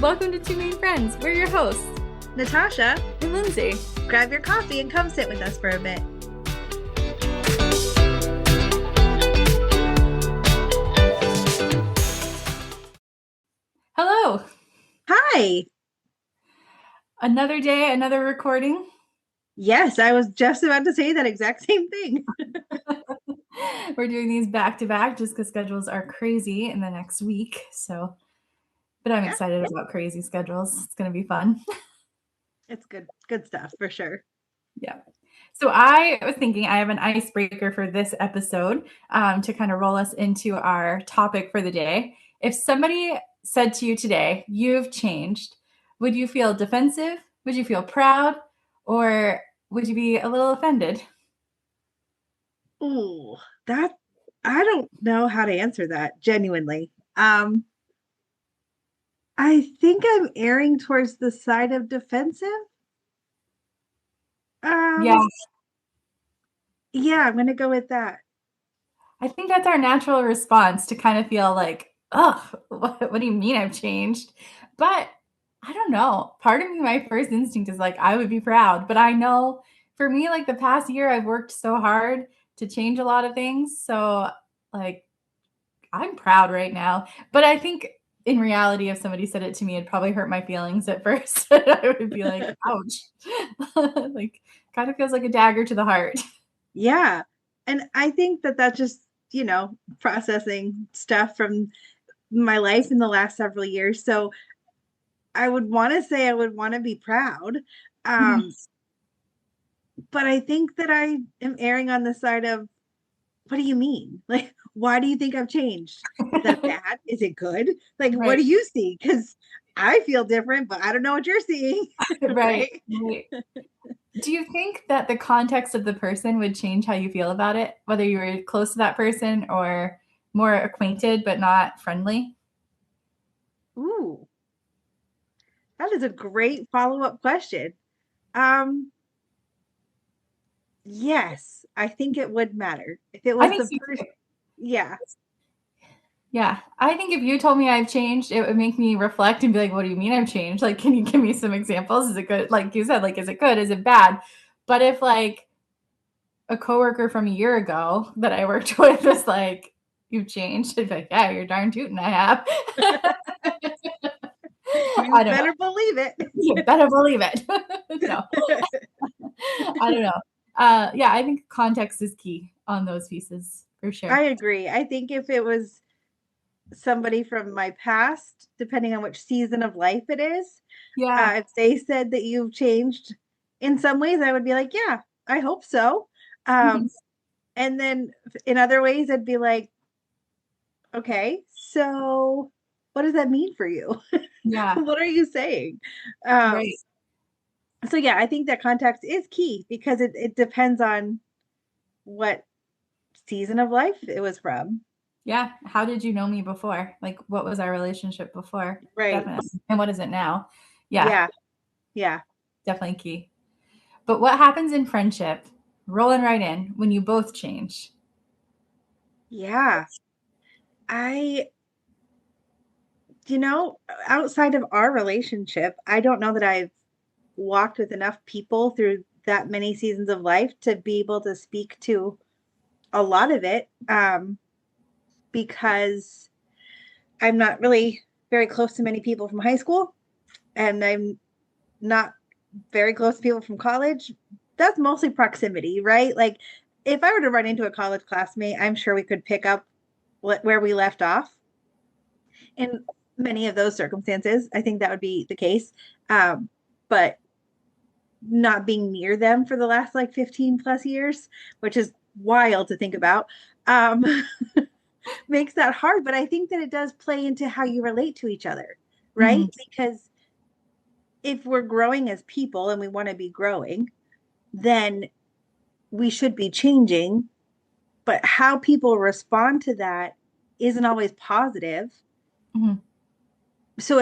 Welcome to Two Main Friends. We're your hosts, Natasha and Lindsey. Grab your coffee and come sit with us for a bit. Hello. Hi. Another day, another recording. Yes, I was just about to say that exact same thing. We're doing these back to back just because schedules are crazy in the next week. But I'm excited about crazy schedules. It's going to be fun. It's good stuff for sure. Yeah. So I was thinking I have an icebreaker for this episode to kind of roll us into our topic for the day. If somebody said to you today, you've changed, would you feel defensive? Would you feel proud? Or would you be a little offended? Oh, that I don't know how to answer that genuinely. I think I'm erring towards the side of defensive. Yeah. Yeah, I'm gonna go with that. I think that's our natural response to kind of feel like, oh, what do you mean I've changed? But I don't know. Part of me, my first instinct is like, I would be proud. But I know for me, like the past year, I've worked so hard to change a lot of things. So, like, I'm proud right now. But I think in reality, if somebody said it to me, it'd probably hurt my feelings at first. I would be like, ouch. Like, kind of feels like a dagger to the heart. Yeah. And I think that that's just, processing stuff from my life in the last several years. So I would want to say I would want to be proud. But I think that I am erring on the side of, what do you mean? Like, why do you think I've changed? Is that bad? Is it good? Like, Right. what do you see? Because I feel different, but I don't know what you're seeing. Right. Do you think that the context of the person would change how you feel about it, whether you were close to that person or more acquainted but not friendly? Ooh, that is a great follow-up question. Um, yes, I think it would matter if it I was think the so person. too. Yeah. Yeah. I think if you told me I've changed, it would make me reflect and be like, what do you mean I've changed? Like, can you give me some examples? Is it good? Like you said, like, is it good? Is it bad? But if like a coworker from a year ago that I worked with was like, you've changed, I'd be like, yeah, you're darn tootin' I have. You I don't know. better believe it. You better believe it. No, I don't know. Yeah, I think context is key on those pieces for sure. I agree. I think if it was somebody from my past, depending on which season of life it is, Yeah. if they said that you've changed in some ways, I would be like, yeah, I hope so. And then in other ways, I'd be like, okay, so what does that mean for you? Yeah. What are you saying? Right. So yeah, I think that context is key because it depends on what season of life it was from. Yeah. How did you know me before? Like, what was our relationship before? Right. Definitely. And what is it now? Yeah, Yeah. Yeah. definitely key. But what happens in friendship, rolling right in, when you both change? Yeah. I, outside of our relationship, I don't know that I've walked with enough people through that many seasons of life to be able to speak to a lot of it, because I'm not really very close to many people from high school, and I'm not very close to people from college. That's mostly proximity, right? Like, if I were to run into a college classmate, I'm sure we could pick up where we left off. In many of those circumstances, I think that would be the case. But not being near them for the last like 15 plus years, which is wild to think about, um, makes that hard. But I think that it does play into how you relate to each other, right? Because if we're growing as people and we want to be growing, then we should be changing. But how people respond to that isn't always positive. Mm-hmm. So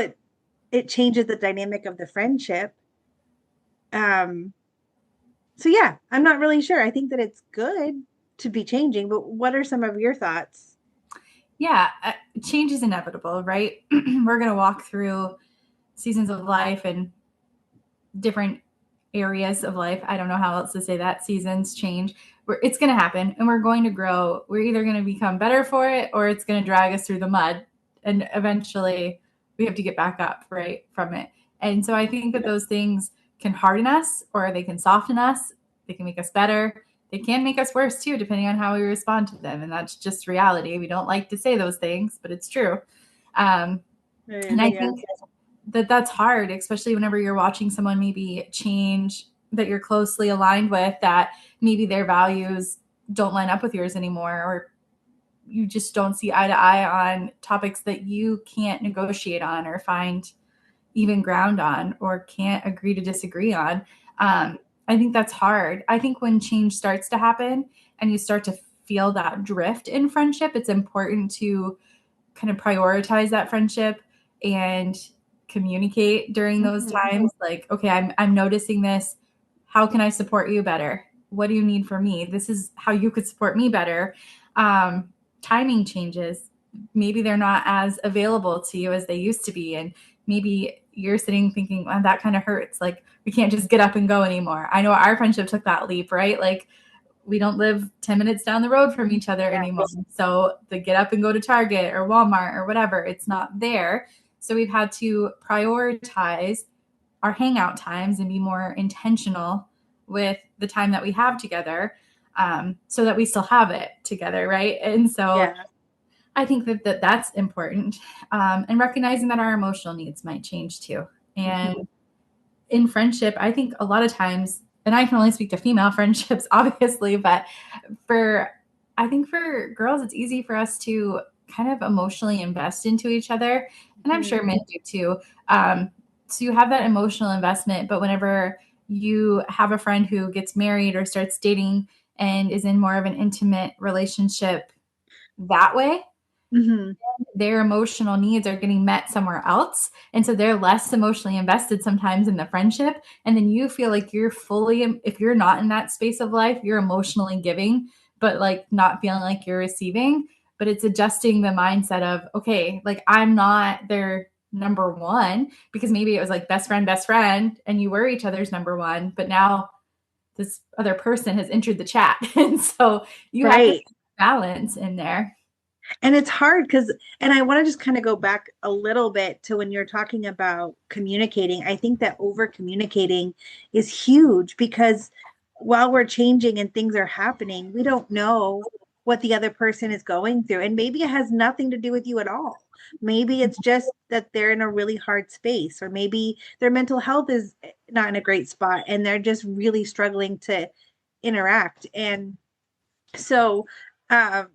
it changes the dynamic of the friendship. Um, so yeah, I'm not really sure. I think that it's good to be changing, but what are some of your thoughts? Yeah, change is inevitable, right? We're going to walk through seasons of life and different areas of life. I don't know how else to say that. Seasons change. It's going to happen and we're going to grow. We're either going to become better for it or it's going to drag us through the mud. And eventually we have to get back up, right, from it. And so I think that those things can harden us or they can soften us. They can make us better. They can make us worse too, depending on how we respond to them. And that's just reality. We don't like to say those things, but it's true. Um, It and is, I yeah. think that that's hard, especially whenever you're watching someone maybe change that you're closely aligned with, that maybe their values don't line up with yours anymore, or you just don't see eye to eye on topics that you can't negotiate on or find even ground on or can't agree to disagree on. I think that's hard. I think when change starts to happen and you start to feel that drift in friendship, it's important to kind of prioritize that friendship and communicate during those Mhm. times. Like, okay, I'm noticing this. How can I support you better? What do you need from me? This is how you could support me better. um, Timing changes. Maybe they're not as available to you as they used to be, and maybe you're sitting thinking, well, that kind of hurts, like we can't just get up and go anymore. I know our friendship took that leap, right? Like we don't live 10 minutes down the road from each other anymore. So the get up and go to Target or Walmart or whatever, it's not there. So we've had to prioritize our hangout times and be more intentional with the time that we have together, so that we still have it together, right? And so Yeah. I think that that's important, and recognizing that our emotional needs might change too. And Mhm. in friendship, I think a lot of times, and I can only speak to female friendships, obviously, but for I think for girls, it's easy for us to kind of emotionally invest into each other, and I'm sure Mhm. men do too. So you have that emotional investment, but whenever you have a friend who gets married or starts dating and is in more of an intimate relationship that way, Mhm. their emotional needs are getting met somewhere else. And so they're less emotionally invested sometimes in the friendship. And then you feel like you're fully, if you're not in that space of life, you're emotionally giving, but like not feeling like you're receiving. But it's adjusting the mindset of, okay, like I'm not their number one, because maybe it was like best friend, and you were each other's number one. But now this other person has entered the chat. And so you have to Right. balance in there. And it's hard because, and I want to just kind of go back a little bit to when you're talking about communicating. I think that over communicating is huge because while we're changing and things are happening, we don't know what the other person is going through. And maybe it has nothing to do with you at all. Maybe it's just that they're in a really hard space, or maybe their mental health is not in a great spot and they're just really struggling to interact. And so, um,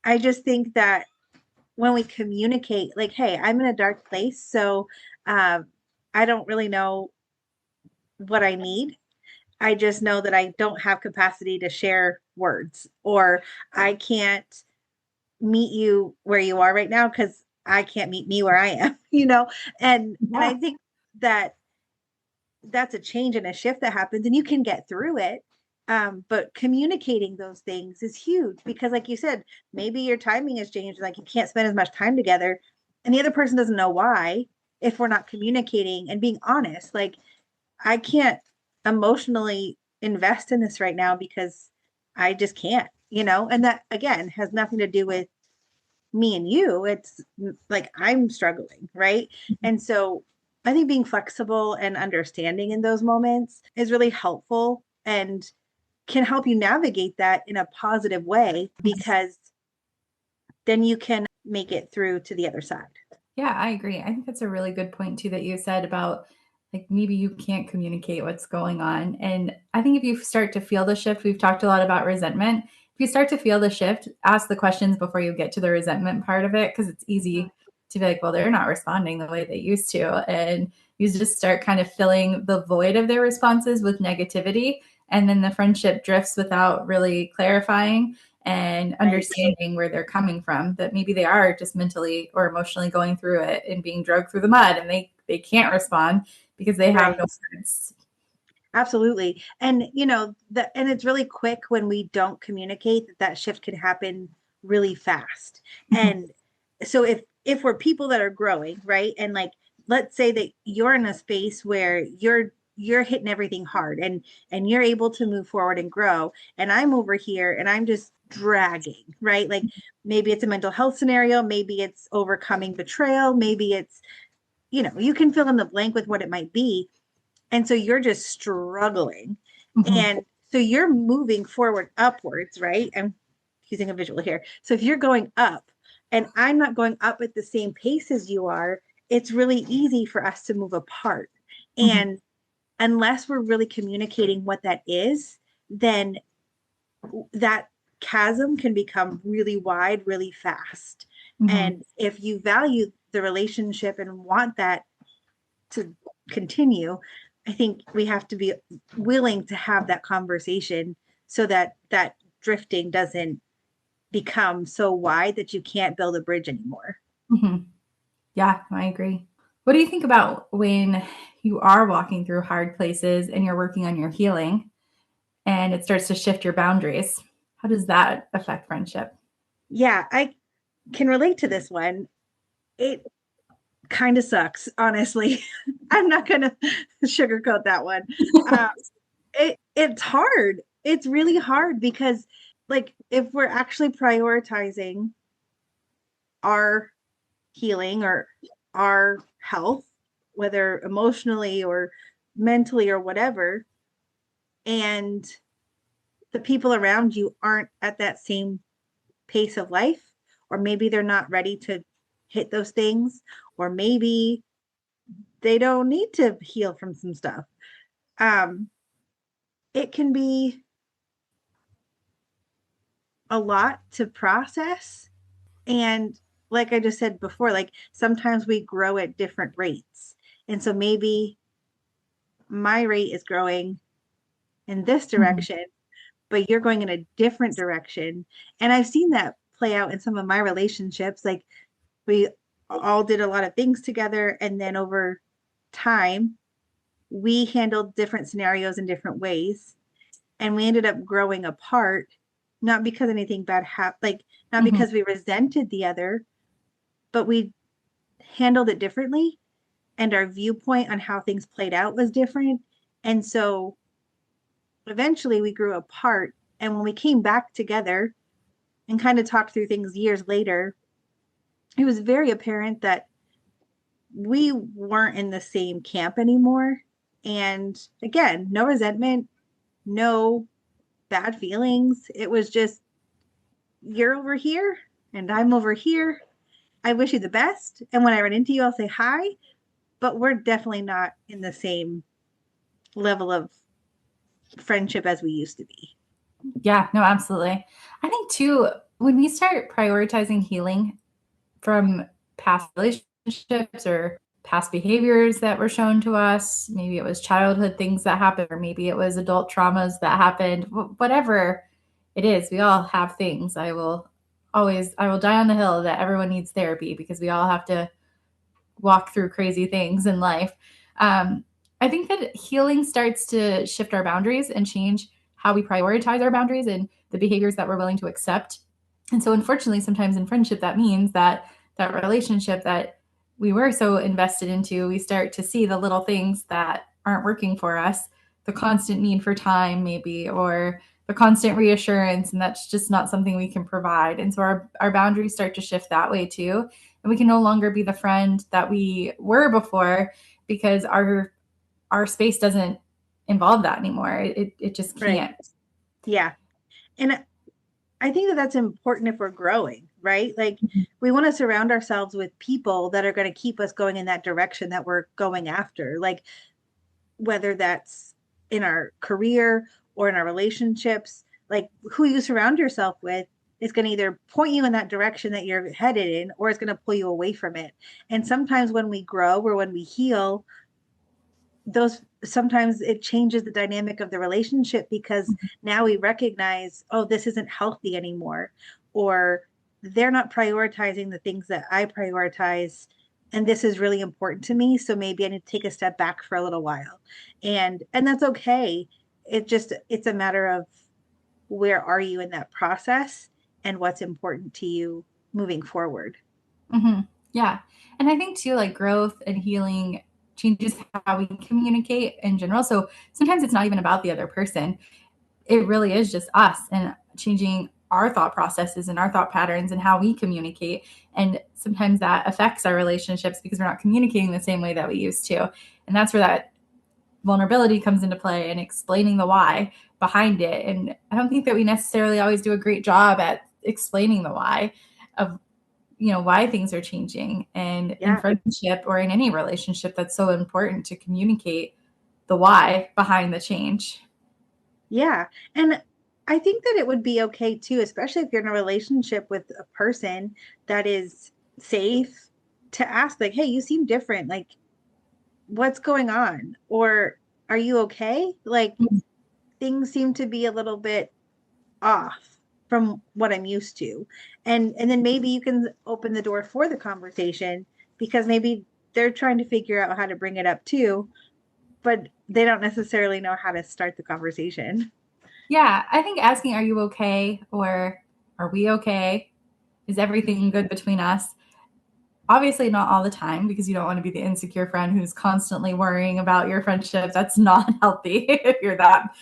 I just think that when we communicate, like, hey, I'm in a dark place, so um, I don't really know what I need. I just know that I don't have capacity to share words, or I can't meet you where you are right now because I can't meet me where I am, you know? And Yeah. I think that that's a change and a shift that happens, and you can get through it. But communicating those things is huge because, like you said, maybe your timing has changed, like you can't spend as much time together, and the other person doesn't know why. If we're not communicating and being honest, like, I can't emotionally invest in this right now because I just can't, you know, and that again has nothing to do with me and you. It's like I'm struggling, right? And so I think being flexible and understanding in those moments is really helpful and can help you navigate that in a positive way because then you can make it through to the other side. Yeah, I agree. I think that's a really good point too that you said about like maybe you can't communicate what's going on. And I think if you start to feel the shift, we've talked a lot about resentment. If you start to feel the shift, ask the questions before you get to the resentment part of it, because it's easy to be like, well, they're not responding the way they used to. And you just start kind of filling the void of their responses with negativity. And then the friendship drifts without really clarifying and Right. understanding where they're coming from, that maybe they are just mentally or emotionally going through it and being dragged through the mud, and they can't respond because they have Right. no words. Absolutely. And and it's really quick when we don't communicate that that shift can happen really fast. Mhm. And so if we're people that are growing, right? And like let's say that you're in a space where you're hitting everything hard and you're able to move forward and grow, and I'm over here and I'm just dragging, right? Like maybe it's a mental health scenario, maybe it's overcoming betrayal, maybe it's, you can fill in the blank with what it might be. And so you're just struggling. Mhm. And so you're moving forward upwards, right? I'm using a visual here. So if you're going up and I'm not going up at the same pace as you are, it's really easy for us to move apart. Mhm. And unless we're really communicating what that is, then that chasm can become really wide really fast. Mhm. And if you value the relationship and want that to continue, I think we have to be willing to have that conversation so that that drifting doesn't become so wide that you can't build a bridge anymore. Mhm. Yeah, I agree. What do you think about when you are walking through hard places and you're working on your healing and it starts to shift your boundaries? How does that affect friendship? Yeah, I can relate to this one. It kind of sucks, honestly. I'm not going to sugarcoat that one. Uh, it's hard. It's really hard because, like, if we're actually prioritizing our healing or our health, whether emotionally or mentally or whatever, and the people around you aren't at that same pace of life, or maybe they're not ready to hit those things, or maybe they don't need to heal from some stuff. Um, it can be a lot to process. And like I just said before, like sometimes we grow at different rates. And so maybe my rate is growing in this Mhm. direction, but you're going in a different direction. And I've seen that play out in some of my relationships. Like we all did a lot of things together. And then over time, we handled different scenarios in different ways. And we ended up growing apart, not because anything bad happened, like not Mhm. because we resented the other, but we handled it differently. And our viewpoint on how things played out was different. And so eventually we grew apart. And when we came back together and kind of talked through things years later, it was very apparent that we weren't in the same camp anymore. And again, no resentment, no bad feelings. It was just, you're over here and I'm over here. I wish you the best. And when I run into you, I'll say hi, but we're definitely not in the same level of friendship as we used to be. Yeah, no, absolutely. I think too, when we start prioritizing healing from past relationships or past behaviors that were shown to us, maybe it was childhood things that happened, or maybe it was adult traumas that happened, whatever it is, we all have things. I will die on the hill that everyone needs therapy because we all have to walk through crazy things in life. Um, I think that healing starts to shift our boundaries and change how we prioritize our boundaries and the behaviors that we're willing to accept. And so, unfortunately, sometimes in friendship, that means that that relationship that we were so invested into, we start to see the little things that aren't working for us, the constant need for time, maybe, or the constant reassurance, and that's just not something we can provide. And so our boundaries start to shift that way too, and we can no longer be the friend that we were before because our space doesn't involve that anymore. It just Right. can't. Yeah. And I think that that's important if we're growing, right? Like we want to surround ourselves with people that are going to keep us going in that direction that we're going after. Like whether that's in our career or in our relationships, like who you surround yourself with is going to either point you in that direction that you're headed in or it's going to pull you away from it. And sometimes when we grow or when we heal, those sometimes it changes the dynamic of the relationship because now we recognize, oh, this isn't healthy anymore, or they're not prioritizing the things that I prioritize, and this is really important to me, so maybe I need to take a step back for a little while. And that's okay. It's a matter of where are you in that process and what's important to you moving forward. Mm-hmm. Yeah. And I think too, like growth and healing changes how we communicate in general. So sometimes it's not even about the other person. It really is just us and changing our thought processes and our thought patterns and how we communicate. And sometimes that affects our relationships because we're not communicating the same way that we used to. And that's where that vulnerability comes into play and explaining the why behind it. And I don't think that we necessarily always do a great job at explaining the why of why things are changing. And in Yeah. friendship or in any relationship, that's so important to communicate the why behind the change. Yeah. And I think that it would be okay too, especially if you're in a relationship with a person that is safe, to ask, like, hey, you seem different. Like, what's going on? Or are you okay? Like, things seem to be a little bit off from what I'm used to. And then maybe you can open the door for the conversation, because maybe they're trying to figure out how to bring it up too, but they don't necessarily know how to start the conversation. Yeah, I think asking, are you okay? Or are we okay? Is everything good between us? Obviously, not all the time because you don't want to be the insecure friend who's constantly worrying about your friendship. That's not healthy. If you're that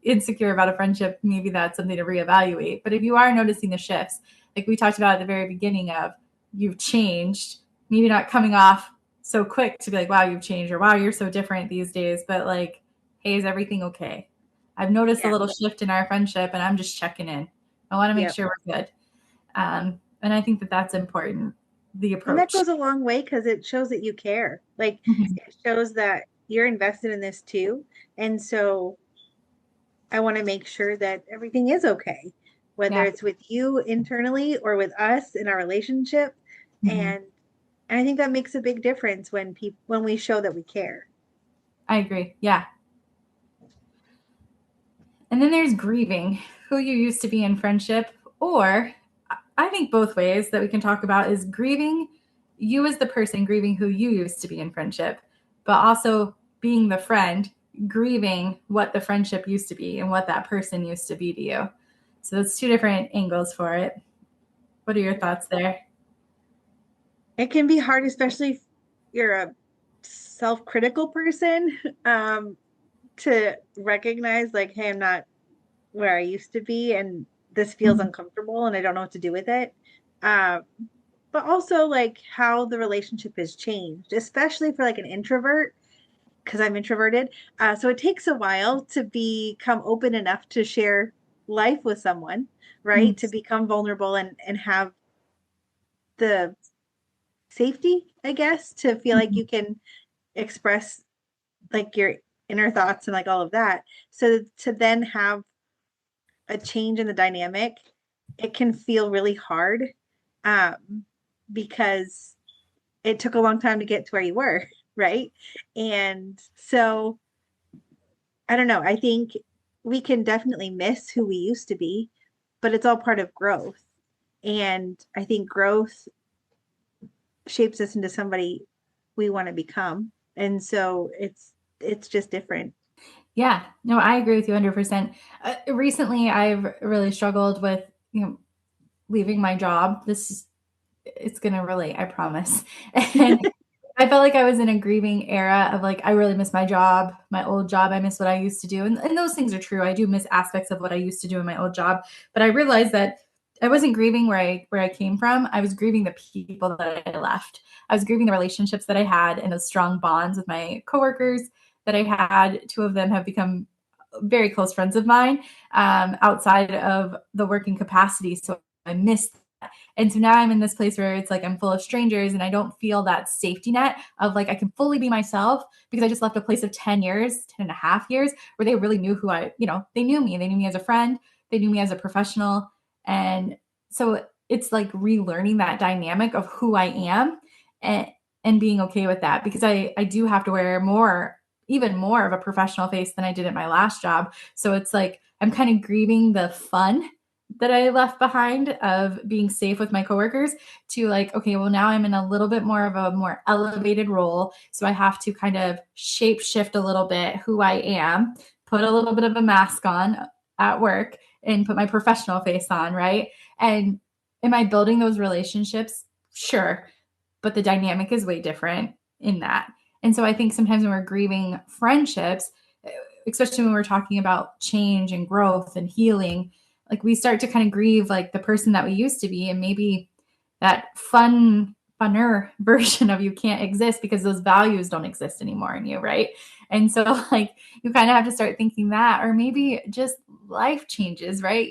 insecure about a friendship, maybe that's something to reevaluate. But if you are noticing the shifts, like we talked about at the very beginning of you've changed, maybe not coming off so quick to be like, wow, you've changed, or wow, you're so different these days, but like, hey, is everything okay? I've noticed a Yeah. little shift in our friendship and I'm just checking in. I want to make Yep. sure we're good. And I think that that's important, the And that approach. goes a long way because it shows that you care. Like, Mhm. it shows that you're invested in this too. And so I want to make sure that everything is okay, whether Yeah. it's with you internally or with us in our relationship. Mhm. And I think that makes a big difference when we show that we care. I agree. Yeah. And then there's grieving who you used to be in friendship, or I think both ways that we can talk about is grieving you as the person, grieving who you used to be in friendship, but also being the friend, grieving what the friendship used to be and what that person used to be to you. So that's two different angles for it. What are your thoughts there? It can be hard, especially if you're a self-critical person, um, to recognize, like, hey, I'm not where I used to be, and this feels Mhm. uncomfortable, and I don't know what to do with it. Um, but also like how the relationship has changed, especially for like an introvert, because I'm introverted. So it takes a while to become open enough to share life with someone, right? To become vulnerable and have the safety, I guess, to feel like Mhm. you can express like your inner thoughts and like all of that. So to then have a change in the dynamic, it can feel really hard, um, because it took a long time to get to where you were, right? And so I don't know. I think we can definitely miss who we used to be, but it's all part of growth. And I think growth shapes us into somebody we want to become. And so it's just different. Yeah, no, I agree with you 100%. Recently, I've really struggled with, leaving my job. It's going to relate, I promise. And I felt like I was in a grieving era of like, I really miss my job, my old job. I miss what I used to do. And those things are true. I do miss aspects of what I used to do in my old job. But I realized that I wasn't grieving where I came from. I was grieving the people that I left. I was grieving the relationships that I had and those strong bonds with my coworkers that I had. Two of them have become very close friends of mine outside of the working capacity. So I missed. And so now I'm in this place where it's like I'm full of strangers and I don't feel that safety net of like I can fully be myself because I just left a place of 10 years, 10 and a half years where they really knew who they knew me. They knew me as a friend, they knew me as a professional. And so it's like relearning that dynamic of who I am and being okay with that because I do have to wear even more of a professional face than I did at my last job. So it's like I'm kind of grieving the fun that I left behind of being safe with my coworkers to like, okay, well, now I'm in a little bit more of a more elevated role. So I have to kind of shape shift a little bit who I am, put a little bit of a mask on at work and put my professional face on, right? And am I building those relationships? Sure. but the dynamic is way different in that. And so I think sometimes when we're grieving friendships, especially when we're talking about change and growth and healing, like we start to kind of grieve like the person that we used to be, and maybe that funner version of you can't exist because those values don't exist anymore in you, right? And so like you kind of have to start thinking that, or maybe just life changes, right?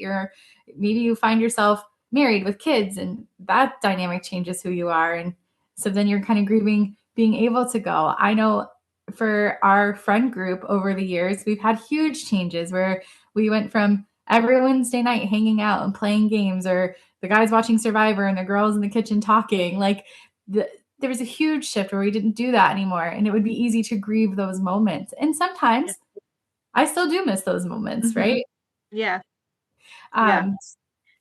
Maybe you find yourself married with kids and that dynamic changes who you are. And so then you're kind of grieving being able to go. I know for our friend group over the years, we've had huge changes where we went from every Wednesday night hanging out and playing games, or the guys watching Survivor and the girls in the kitchen talking. Like there was a huge shift where we didn't do that anymore. And it would be easy to grieve those moments. And Yeah. sometimes I still do miss those moments, Mhm. right? Yeah. Yeah. Um,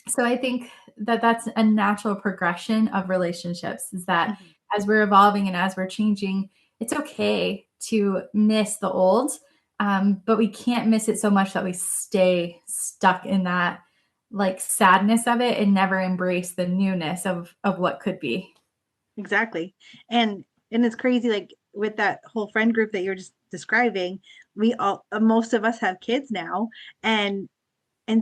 so I think that that's a natural progression of relationships, is that Mhm. as we're evolving and as we're changing, it's okay to miss the old, but we can't miss it so much that we stay stuck in that like sadness of it and never embrace the newness of what could be. Exactly. And it's crazy, like with that whole friend group that you're just describing, we all most of us have kids now, and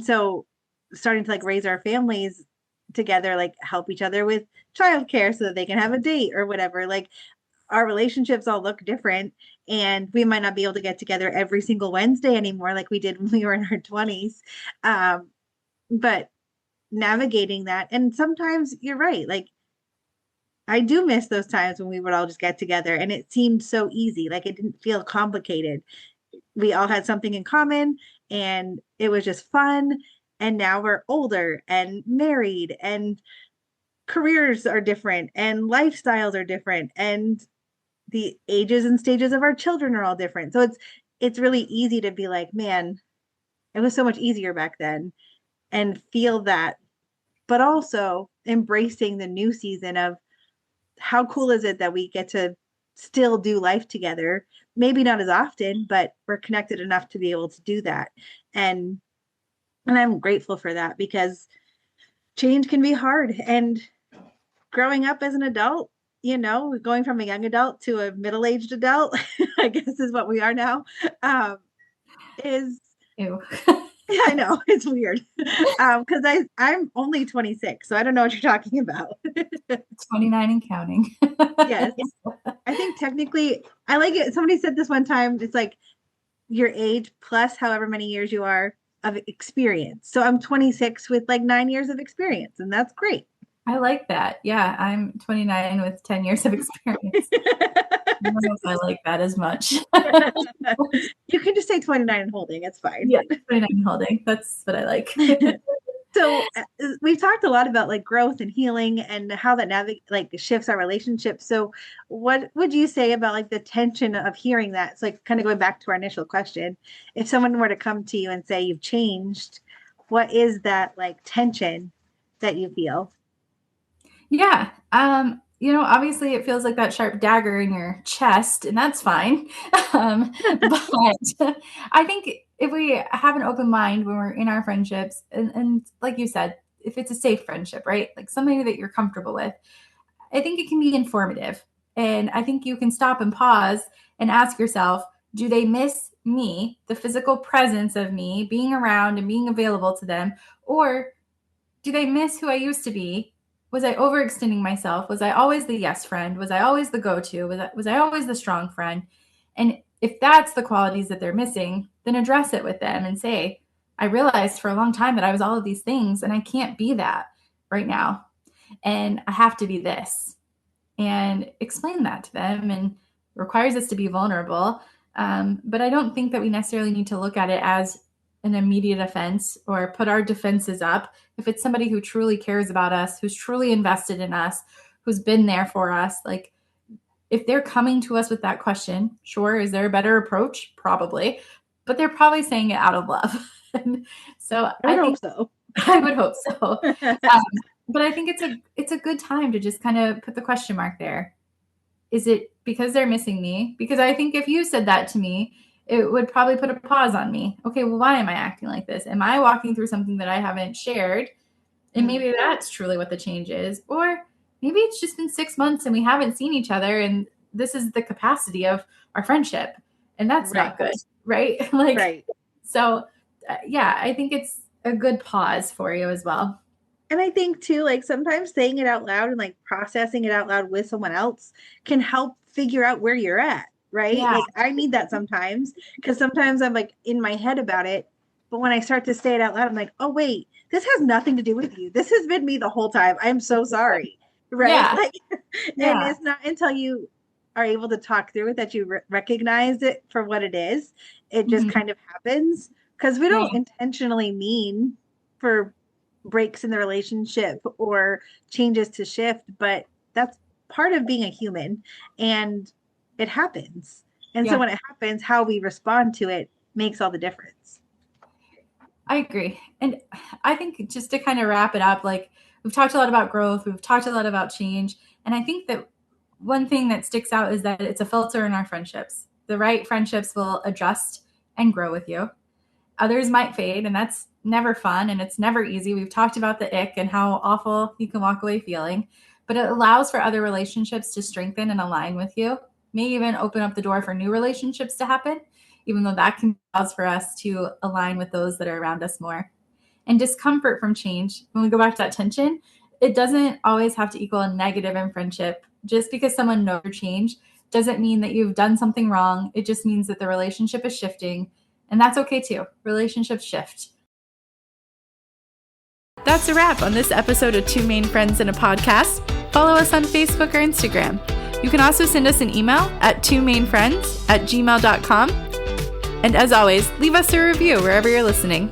so starting to like raise our families together, like help each other with childcare so that they can have a date or whatever. Like our relationships all look different, and we might not be able to get together every single Wednesday anymore like we did when we were in our 20s. But navigating that, and sometimes you're right, like I do miss those times when we would all just get together and it seemed so easy. Like it didn't feel complicated. We all had something in common and it was just fun. And now we're older and married, and careers are different and lifestyles are different, and the ages and stages of our children are all different. So it's really easy to be like, man, it was so much easier back then, and feel that, but also embracing the new season of how cool is it that we get to still do life together? Maybe not as often, but we're connected enough to be able to do that. And I'm grateful for that, because change can be hard. And growing up as an adult, going from a young adult to a middle-aged adult, I guess is what we are now, is Ew. yeah, I know it's weird. Because I'm only 26, so I don't know what you're talking about. 29 and counting. Yes. I think technically, I like it. Somebody said this one time. It's like your age plus however many years you are of experience. So I'm 26 with like 9 years of experience, and that's great. I like that. Yeah, I'm 29 with 10 years of experience. I don't know if I like that as much. You can just say 29 and holding. It's fine. Yeah, 29 holding. That's what I like. So we've talked a lot about like growth and healing and how that like shifts our relationships. So what would you say about like the tension of hearing that? It's like kind of going back to our initial question. If someone were to come to you and say you've changed, what is that like tension that you feel? Yeah. Obviously it feels like that sharp dagger in your chest, and that's fine. But I think if we have an open mind when we're in our friendships, and like you said, if it's a safe friendship, right? Like somebody that you're comfortable with, I think it can be informative. And I think you can stop and pause and ask yourself, do they miss me, the physical presence of me being around and being available to them? Or do they miss who I used to be? Was I overextending myself? Was I always the yes friend? Was I always the go to? Was I always the strong friend? And if that's the qualities that they're missing, then address it with them and say, I realized for a long time that I was all of these things and I can't be that right now. And I have to be this, and explain that to them, and requires us to be vulnerable. But I don't think that we necessarily need to look at it as an immediate offense or put our defenses up. If it's somebody who truly cares about us, who's truly invested in us, who's been there for us, like if they're coming to us with that question, sure, is there a better approach? Probably, but they're probably saying it out of love. And so I would I hope think so. I would hope so. But I think it's a good time to just kind of put the question mark there. Is it because they're missing me? Because I think if you said that to me, it would probably put a pause on me. Okay, well, why am I acting like this? Am I walking through something that I haven't shared? And Mm. maybe that's truly what the change is. Or maybe it's just been 6 months and we haven't seen each other, and this is the capacity of our friendship, and that's not good, right? Like, so yeah, I think it's a good pause for you as well. And I think too, like sometimes saying it out loud and like processing it out loud with someone else can help figure out where you're at, right? Yeah. Like I need that sometimes because sometimes I'm like in my head about it. But when I start to say it out loud, I'm like, oh, wait, this has nothing to do with you. This has been me the whole time. I'm so sorry. Right. Yeah. Like, and Yeah. it's not until you are able to talk through it that you recognize it for what it is. It just Mhm. kind of happens because we don't Right. intentionally mean for breaks in the relationship or changes to shift, but that's part of being a human and it happens. And so Yeah. when it happens, how we respond to it makes all the difference. I agree. And I think just to kind of wrap it up, like we've talked a lot about growth, we've talked a lot about change. And I think that one thing that sticks out is that it's a filter in our friendships. The right friendships will adjust and grow with you. Others might fade, and that's never fun and it's never easy. We've talked about the ick and how awful you can walk away feeling, but it allows for other relationships to strengthen and align with you. May even open up the door for new relationships to happen, even though that can cause for us to align with those that are around us more. And discomfort from change, when we go back to that tension, it doesn't always have to equal a negative in friendship. Just because someone knows your change doesn't mean that you've done something wrong. It just means that the relationship is shifting, and that's okay too. Relationships shift. That's a wrap on this episode of Two Main Friends in a Podcast. Follow us on Facebook or Instagram. You can also send us an email at twomainfriends@gmail.com. And as always, leave us a review wherever you're listening.